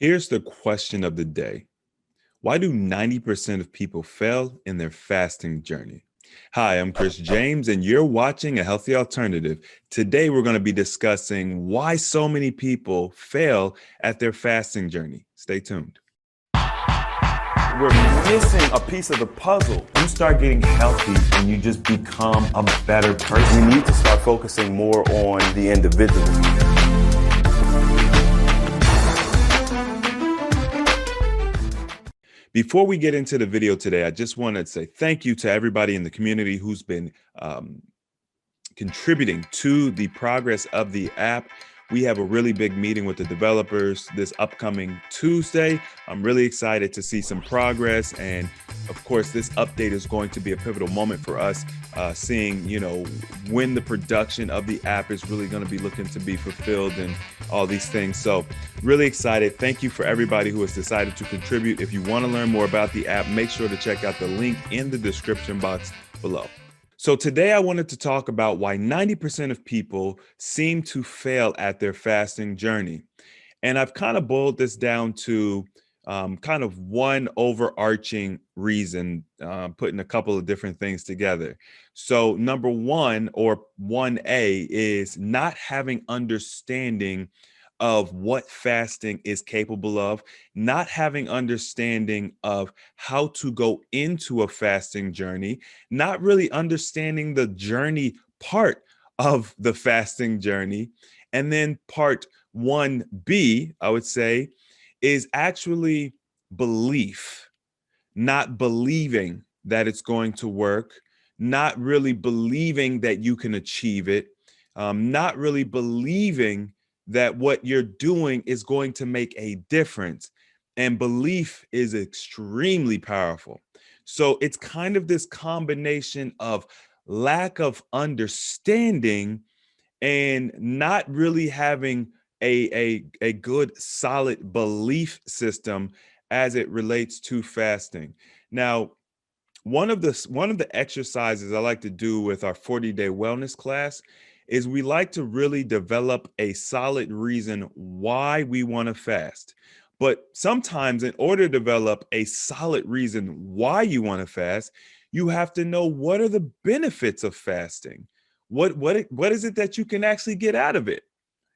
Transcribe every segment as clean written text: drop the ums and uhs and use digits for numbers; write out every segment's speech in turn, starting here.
Here's the question of the day. Why do 90% of people fail in their fasting journey? Hi, I'm Chris James, and you're watching A Healthy Alternative. Today, we're going to be discussing why so many people fail at their fasting journey. Stay tuned. We're missing a piece of the puzzle. You start getting healthy and you just become a better person. We need to start focusing more on the individual. Before we get into the video today, I just want to say thank you to everybody in the community who's been contributing to the progress of the app. We have a really big meeting with the developers this upcoming Tuesday. I'm really excited to see some progress. And of course, this update is going to be a pivotal moment for us, seeing, when the production of the app is really going to be looking to be fulfilled and all these things. So really excited. Thank you for everybody who has decided to contribute. If you want to learn more about the app, make sure to check out the link in the description box below. So today I wanted to talk about why 90% of people seem to fail at their fasting journey. And I've kind of boiled this down to kind of one overarching reason, putting a couple of different things together. So number one, or 1A, is not having understanding of what fasting is capable of, not having understanding of how to go into a fasting journey, not really understanding the journey part of the fasting journey. And then part 1B, I would say, is actually belief, not believing that it's going to work, not really believing that you can achieve it, not really believing that what you're doing is going to make a difference. And belief is extremely powerful. So it's kind of this combination of lack of understanding and not really having a good solid belief system as it relates to fasting. Now, one of the exercises I like to do with our 40-day wellness class is we like to really develop a solid reason why we want to fast. But sometimes in order to develop a solid reason why you want to fast, you have to know what are the benefits of fasting. What is it that you can actually get out of it?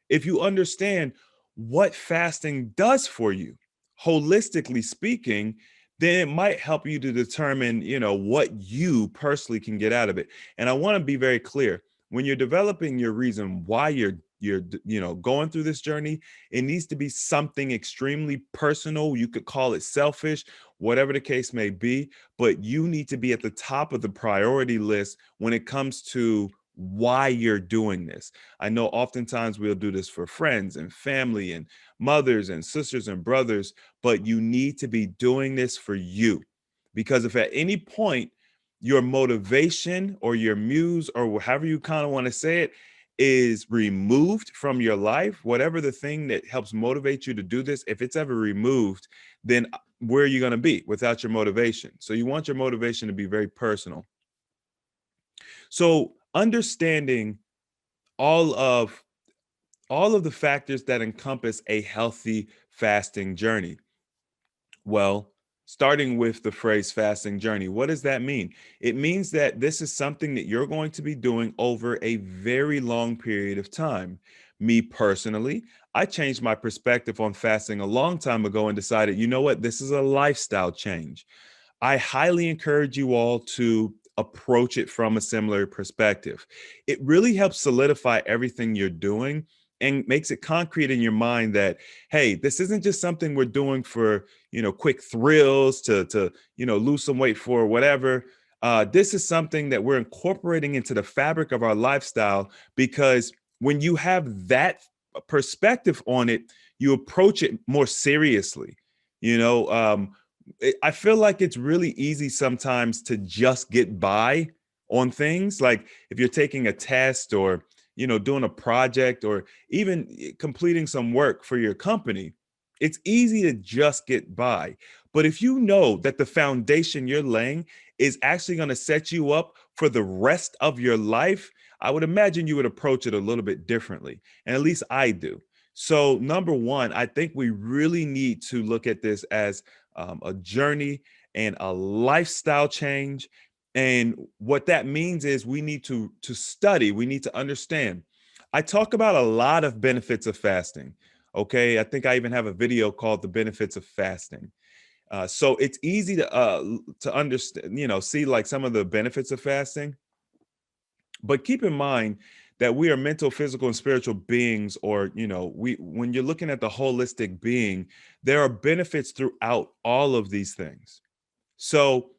If you understand what fasting does for you, holistically speaking, then it might help you to determine, what you personally can get out of it. And I want to be very clear. When you're developing your reason why you're going through this journey, it needs to be something extremely personal. You could call it selfish, whatever the case may be, but you need to be at the top of the priority list when it comes to why you're doing this. I know oftentimes we'll do this for friends and family and mothers and sisters and brothers, but you need to be doing this for you. Because if at any point your motivation or your muse, or however you kind of want to say it, is removed from your life, whatever the thing that helps motivate you to do this, if it's ever removed, then where are you going to be without your motivation? So you want your motivation to be very personal. So understanding all of the factors that encompass a healthy fasting journey. Well, starting with the phrase fasting journey, what does that mean? It means that this is something that you're going to be doing over a very long period of time. Me personally, I changed my perspective on fasting a long time ago and decided, you know what, this is a lifestyle change. I highly encourage you all to approach it from a similar perspective. It really helps solidify everything you're doing and makes it concrete in your mind that, hey, this isn't just something we're doing for, quick thrills to lose some weight for whatever. This is something that we're incorporating into the fabric of our lifestyle, because when you have that perspective on it, you approach it more seriously. I feel like it's really easy sometimes to just get by on things. Like if you're taking a test or, doing a project or even completing some work for your company, it's easy to just get by. But if you know that the foundation you're laying is actually going to set you up for the rest of your life, I would imagine you would approach it a little bit differently. And at least I do. So, number one, I think we really need to look at this as a journey and a lifestyle change. And what that means is we need to study, we need to understand. I talk about a lot of benefits of fasting. Okay, I think I even have a video called "The Benefits of Fasting." So it's easy to understand, see like some of the benefits of fasting. But keep in mind that we are mental, physical, and spiritual beings, or we when you're looking at the holistic being, there are benefits throughout all of these things. So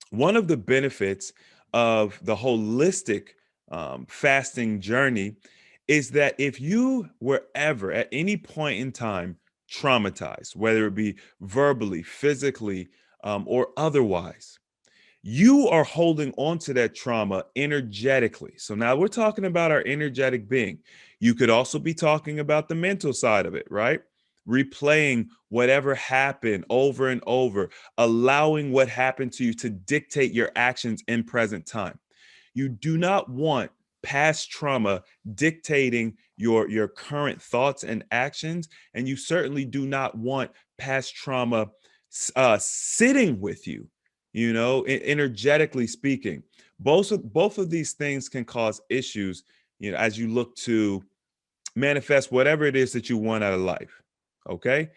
one of the benefits of the holistic fasting journey is that if you were ever at any point in time traumatized, whether it be verbally, physically, or otherwise, you are holding on to that trauma energetically. So now we're talking about our energetic being. You could also be talking about the mental side of it, right? Replaying whatever happened over and over, allowing what happened to you to dictate your actions in present time. You do not want past trauma dictating your current thoughts and actions, and you certainly do not want past trauma sitting with you, energetically speaking. Both of these things can cause issues, as you look to manifest whatever it is that you want out of life. Okay.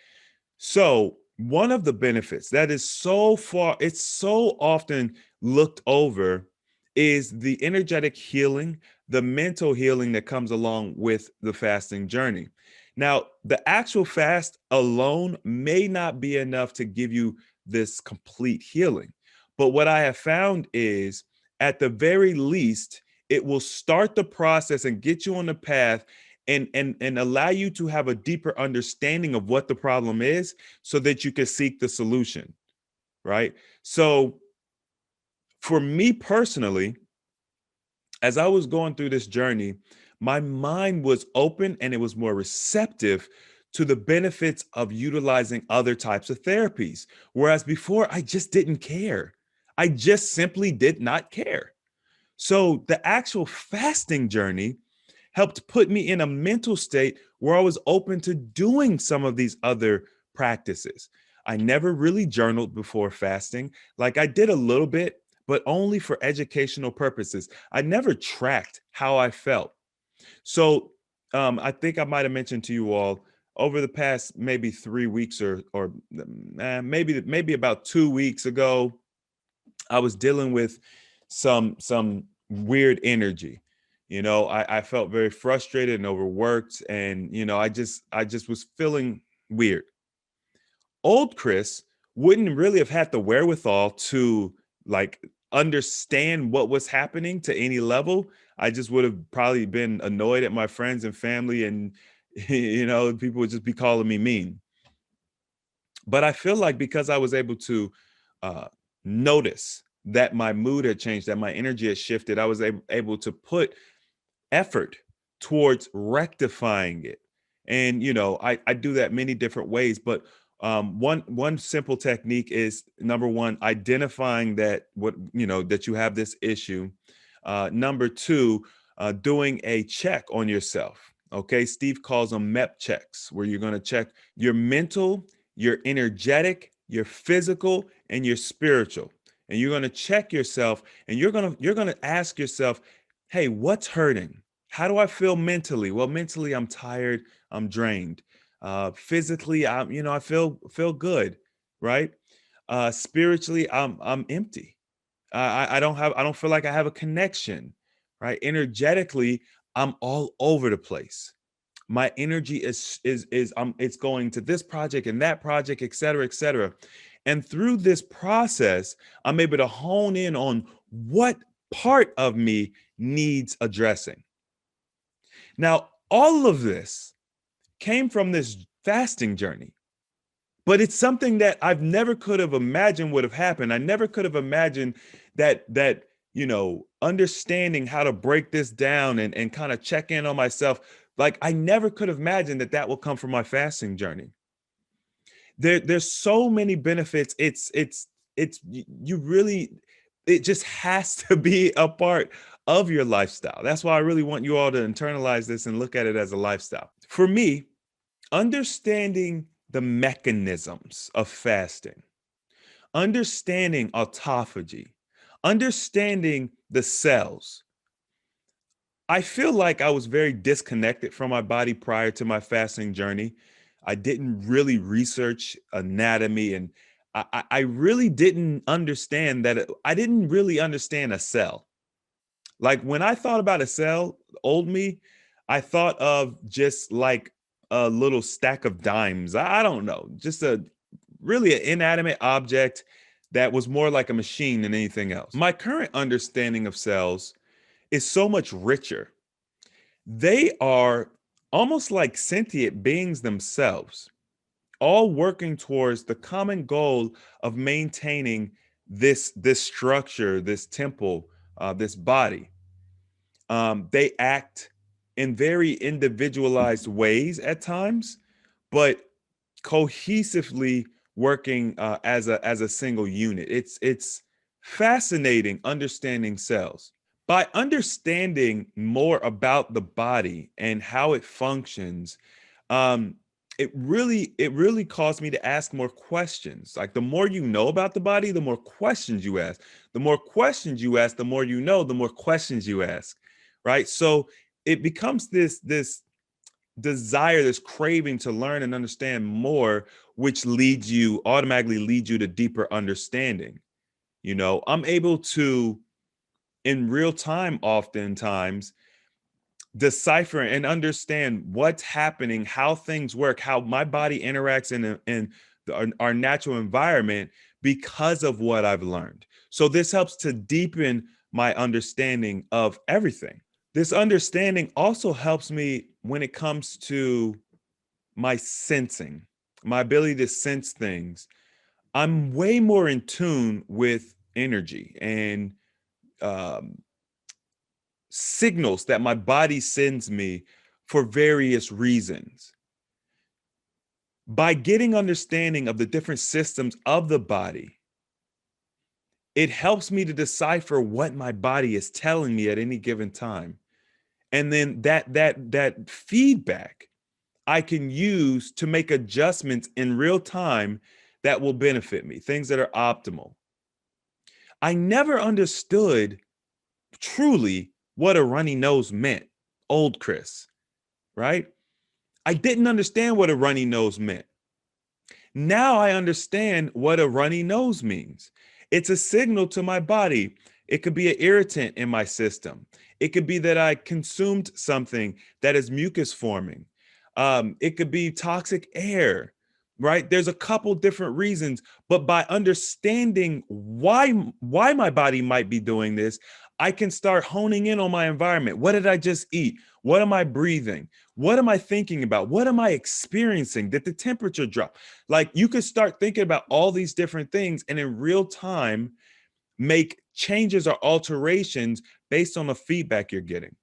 So, one of the benefits that is it's so often looked over is the energetic healing, the mental healing that comes along with the fasting journey. Now, the actual fast alone may not be enough to give you this complete healing. But what I have found is, at the very least, it will start the process and get you on the path and allow you to have a deeper understanding of what the problem is so that you can seek the solution, right? So for me personally, as I was going through this journey, my mind was open and it was more receptive to the benefits of utilizing other types of therapies. Whereas before, I just didn't care. I just simply did not care. So the actual fasting journey helped put me in a mental state where I was open to doing some of these other practices. I never really journaled before fasting. Like I did a little bit, but only for educational purposes. I never tracked how I felt. So I think I might have mentioned to you all over the past maybe 3 weeks or maybe about 2 weeks ago, I was dealing with some weird energy. I felt very frustrated and overworked, and I just was feeling weird. Old Chris wouldn't really have had the wherewithal to like understand what was happening to any level. I just would have probably been annoyed at my friends and family, and people would just be calling me mean. But I feel like because I was able to uh, notice that my mood had changed, that my energy had shifted, I was able to put effort towards rectifying it. And I do that many different ways, but one simple technique is, number one, identifying that you have this issue. Number two, doing a check on yourself. Okay, Steve calls them MEP checks, where you're going to check your mental, your energetic, your physical, and your spiritual. And you're going to check yourself, and you're going to ask yourself, hey, what's hurting? How do I feel mentally? Well, mentally, I'm tired, I'm drained. Physically, I feel good, right? Spiritually, I'm empty. I don't feel like I have a connection, right? Energetically, I'm all over the place. My energy is it's going to this project and that project, et cetera, et cetera. And through this process, I'm able to hone in on what part of me needs addressing. Now, all of this came from this fasting journey, but it's something that I've never could have imagined would have happened. I never could have imagined that understanding how to break this down and kind of check in on myself. Like I never could have imagined that will come from my fasting journey. There's so many benefits. It's you really, it just has to be a part of your lifestyle. That's why I really want you all to internalize this and look at it as a lifestyle. For me, understanding the mechanisms of fasting, understanding autophagy, understanding the cells. I feel like I was very disconnected from my body prior to my fasting journey. I didn't really research anatomy, and I really didn't understand that. I didn't really understand a cell. Like when I thought about a cell, old me, I thought of just like a little stack of dimes. I don't know, just a really an inanimate object that was more like a machine than anything else. My current understanding of cells is so much richer. They are almost like sentient beings themselves, all working towards the common goal of maintaining this structure, this temple, this body. They act in very individualized ways at times, but cohesively working as a single unit. It's fascinating understanding cells. By understanding more about the body and how it functions, um, it really caused me to ask more questions. Like the more you know about the body, the more questions you ask. The more questions you ask, the more you know, the more questions you ask, right? So it becomes this desire, this craving to learn and understand more, which automatically leads you to deeper understanding. I'm able to, in real time, oftentimes, decipher and understand what's happening, how things work, how my body interacts in our natural environment because of what I've learned. So this helps to deepen my understanding of everything. This understanding also helps me when it comes to my sensing, my ability to sense things. I'm way more in tune with energy and um, signals that my body sends me for various reasons. By getting understanding of the different systems of the body, it helps me to decipher what my body is telling me at any given time. And then that feedback I can use to make adjustments in real time that will benefit me, things that are optimal. I never understood truly what a runny nose meant, old Chris, right? I didn't understand what a runny nose meant. Now I understand what a runny nose means. It's a signal to my body. It could be an irritant in my system. It could be that I consumed something that is mucus forming. It could be toxic air, right? There's a couple different reasons, but by understanding why my body might be doing this, I can start honing in on my environment. What did I just eat? What am I breathing? What am I thinking about? What am I experiencing? Did the temperature drop? Like you could start thinking about all these different things and in real time make changes or alterations based on the feedback you're getting.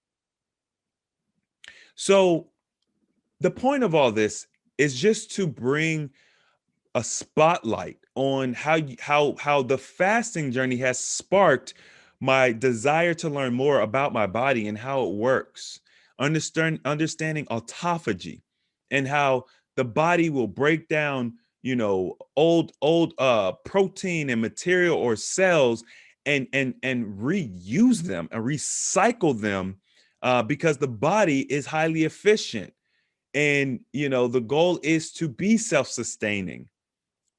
So the point of all this is just to bring a spotlight on how the fasting journey has sparked my desire to learn more about my body and how it works. Understanding autophagy and how the body will break down, old protein and material or cells and reuse them and recycle them because the body is highly efficient. And the goal is to be self-sustaining,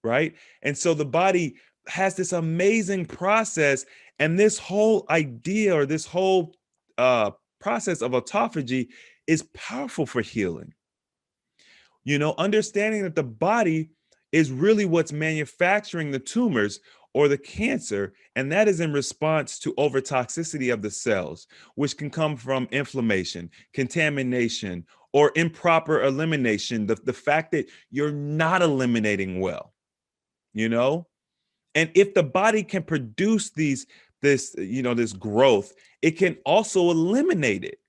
right? And so the body has this amazing process, and this whole idea or this whole process of autophagy is powerful for healing. Understanding that the body is really what's manufacturing the tumors or the cancer, and that is in response to overtoxicity of the cells, which can come from inflammation, contamination, or improper elimination. The fact that you're not eliminating well, and if the body can produce this growth, it can also eliminate it.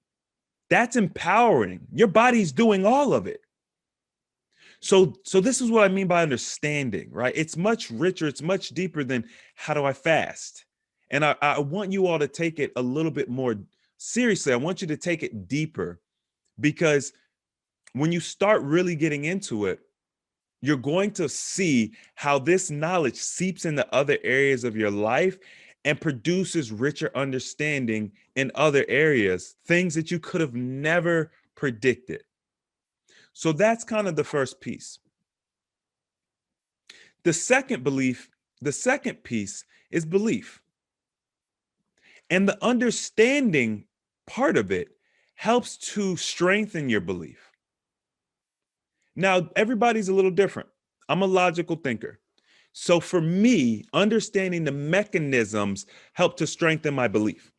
That's empowering. Your body's doing all of it. So this is what I mean by understanding, right? It's much richer, it's much deeper than how do I fast? And I want you all to take it a little bit more seriously. I want you to take it deeper because when you start really getting into it, you're going to see how this knowledge seeps into other areas of your life and produces richer understanding in other areas, things that you could have never predicted. So that's kind of the first piece. The second belief, the second piece is belief. And the understanding part of it helps to strengthen your belief. Now, everybody's a little different. I'm a logical thinker. So for me, understanding the mechanisms help to strengthen my belief.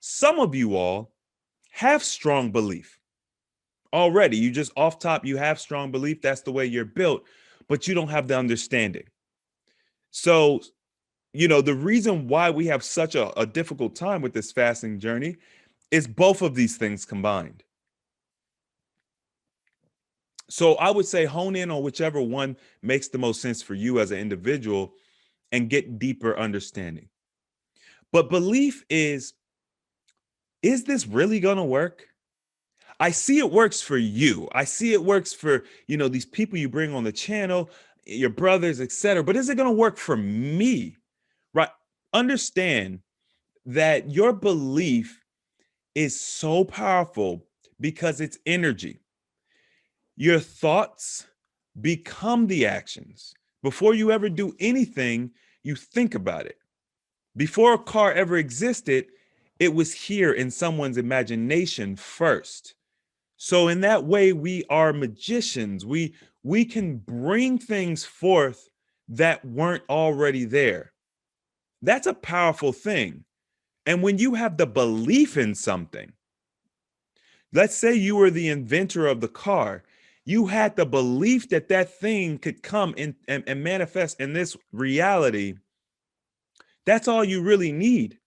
Some of you all have strong belief already. You just off top, you have strong belief. That's the way you're built, but you don't have the understanding. So, the reason why we have such a difficult time with this fasting journey is both of these things combined. So I would say hone in on whichever one makes the most sense for you as an individual and get deeper understanding. But belief is this really going to work? I see it works for you. I see it works for, these people you bring on the channel, your brothers, etc. But is it going to work for me? Right? Understand that your belief is so powerful because it's energy. Your thoughts become the actions. Before you ever do anything, you think about it. Before a car ever existed, it was here in someone's imagination first. So in that way, we are magicians. We can bring things forth that weren't already there. That's a powerful thing. And when you have the belief in something, let's say you were the inventor of the car, you had the belief that that thing could come in and manifest in this reality. That's all you really need.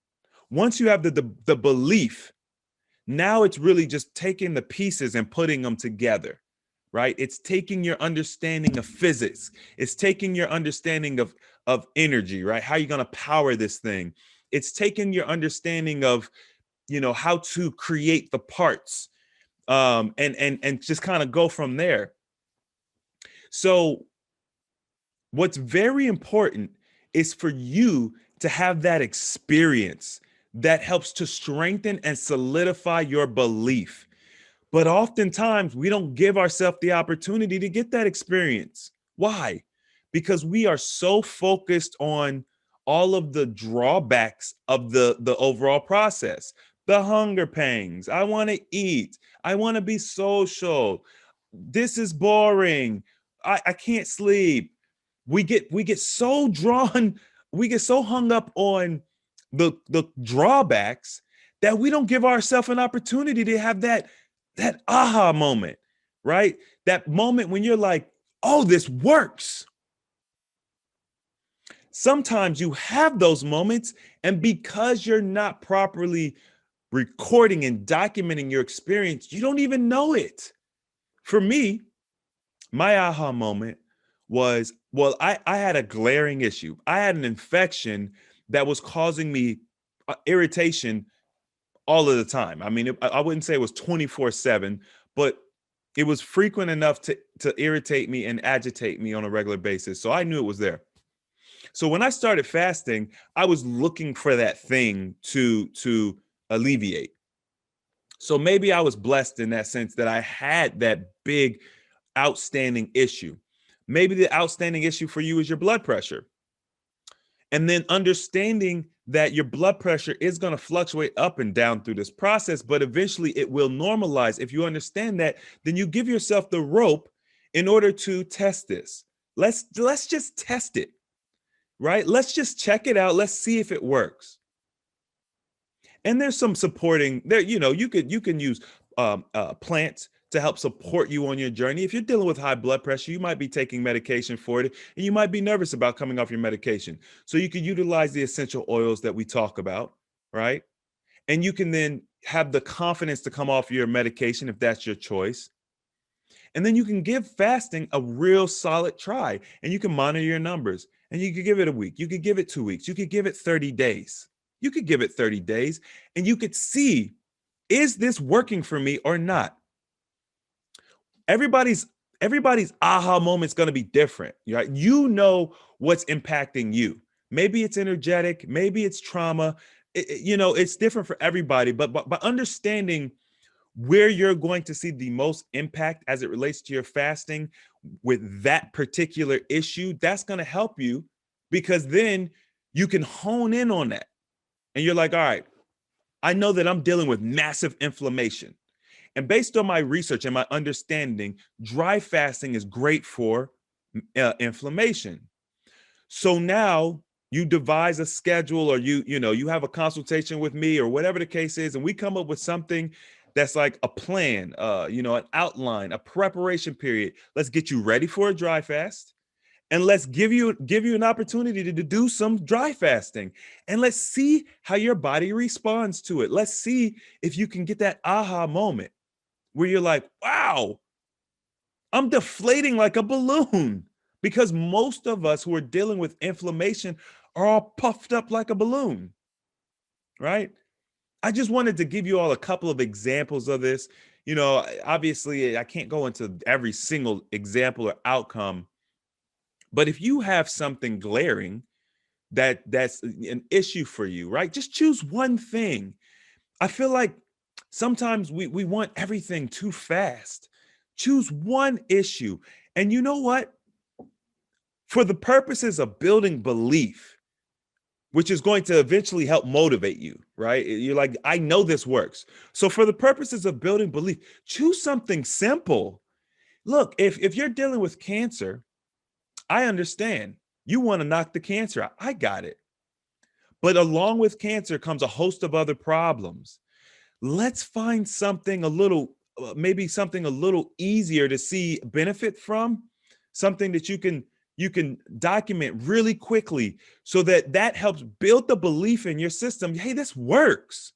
Once you have the belief, now it's really just taking the pieces and putting them together, right? It's taking your understanding of physics. It's taking your understanding of energy, right? How are you going to power this thing? It's taking your understanding of, how to create the parts, and just kind of go from there. So what's very important is for you to have that experience that helps to strengthen and solidify your belief. But oftentimes we don't give ourselves the opportunity to get that experience. Why? Because we are so focused on all of the drawbacks of the overall process. The hunger pangs. I want to eat. I want to be social. This is boring. I can't sleep. We get so drawn, we get so hung up on the drawbacks that we don't give ourselves an opportunity to have that aha moment, right? That moment when you're like, oh, this works. Sometimes you have those moments, and because you're not properly recording and documenting your experience, you don't even know it. For me, my aha moment was, well, I had a glaring issue. I had an infection that was causing me irritation all of the time. I mean, I wouldn't say it was 24/7, but it was frequent enough to irritate me and agitate me on a regular basis. So I knew it was there. So when I started fasting, I was looking for that thing to alleviate. So maybe I was blessed in that sense that I had that big outstanding issue. Maybe the outstanding issue for you is your blood pressure. And then understanding that your blood pressure is going to fluctuate up and down through this process, but eventually it will normalize. If you understand that, then you give yourself the rope in order to test this. Let's just test it, right? Let's just check it out. Let's see if it works. And there's some supporting there. You can use plants to help support you on your journey. If you're dealing with high blood pressure, you might be taking medication for it, and you might be nervous about coming off your medication. So you can utilize the essential oils that we talk about, right? And you can then have the confidence to come off your medication if that's your choice. And then you can give fasting a real solid try, and you can monitor your numbers. And you could give it a week. You could give it 2 weeks. You could give it 30 days. You could give it 30 days, and you could see, is this working for me or not? everybody's everybody's aha moment's going to be different, right? You know what's impacting you. Maybe it's energetic, maybe it's trauma. It's different for everybody, but by understanding where you're going to see the most impact as it relates to your fasting with that particular issue, that's going to help you, because then you can hone in on that. And you're like, all right, I know that I'm dealing with massive inflammation. And based on my research and my understanding, dry fasting is great for inflammation. So now you devise a schedule, or you have a consultation with me, or whatever the case is, and we come up with something that's like a plan, an outline, a preparation period. Let's get you ready for a dry fast, and let's give you an opportunity to do some dry fasting, and let's see how your body responds to it. Let's see if you can get that aha moment where you're like, wow, I'm deflating like a balloon. Because most of us who are dealing with inflammation are all puffed up like a balloon, right? I just wanted to give you all a couple of examples of this. Obviously, I can't go into every single example or outcome, but if you have something glaring that's an issue for you, right? Just choose one thing. I feel like sometimes we want everything too fast. Choose one issue. And you know what? For the purposes of building belief, which is going to eventually help motivate you, right? You're like, I know this works. So for the purposes of building belief, choose something simple. Look, if you're dealing with cancer, I understand. You want to knock the cancer out. I got it. But along with cancer comes a host of other problems. Let's find something maybe something a little easier to see benefit from, something that you can document really quickly, so that helps build the belief in your system. Hey, this works.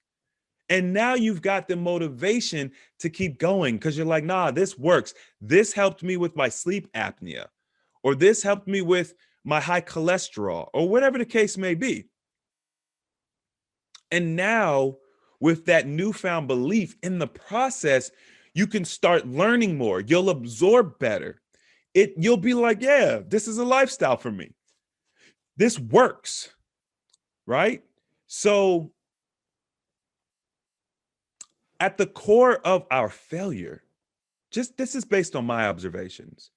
And now you've got the motivation to keep going, because you're like, nah, this works. This helped me with my sleep apnea, or this helped me with my high cholesterol, or whatever the case may be. And now, with that newfound belief in the process, you can start learning more. You'll absorb better. You'll be like, yeah, this is a lifestyle for me. This works, right? So at the core of our failure, just this is based on my observations,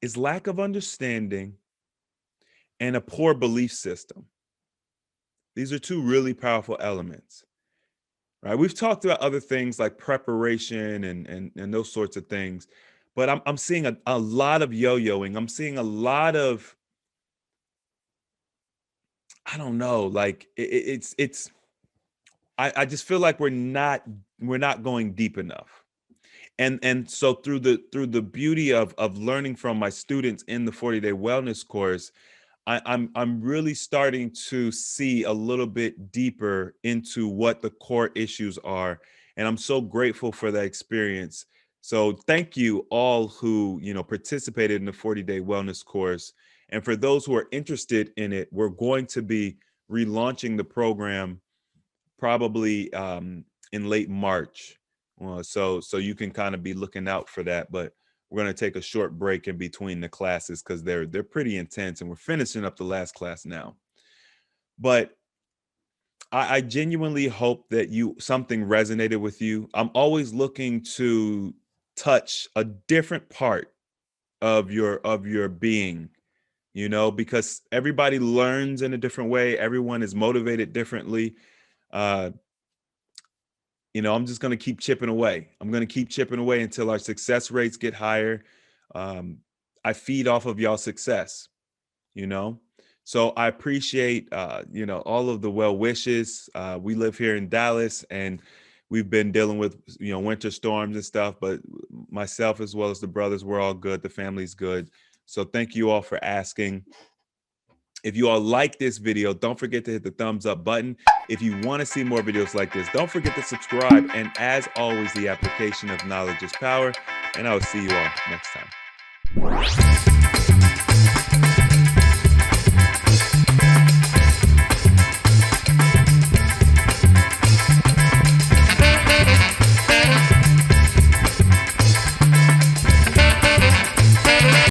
is lack of understanding and a poor belief system. These are two really powerful elements, right? We've talked about other things like preparation and those sorts of things, but I'm seeing a lot of yo-yoing. I'm seeing a lot of, I don't know, like it's I just feel like we're not going deep enough. And so through the beauty of learning from my students in the 40-day wellness course, I'm really starting to see a little bit deeper into what the core issues are, and I'm so grateful for that experience. So thank you all who participated in the 40-day wellness course, and for those who are interested in it, we're going to be relaunching the program probably in late March. So you can kind of be looking out for that. But we're going to take a short break in between the classes because they're pretty intense, and we're finishing up the last class now. But I genuinely hope that something resonated with you. I'm always looking to touch a different part of your being, because everybody learns in a different way. Everyone is motivated differently. I'm just going to keep chipping away. I'm going to keep chipping away until our success rates get higher. I feed off of y'all's success, So I appreciate, all of the well wishes. We live here in Dallas, and we've been dealing with, winter storms and stuff, but myself as well as the brothers, we're all good. The family's good. So thank you all for asking. If you all like this video, don't forget to hit the thumbs up button. If you want to see more videos like this, don't forget to subscribe. And as always, the application of knowledge is power. And I will see you all next time.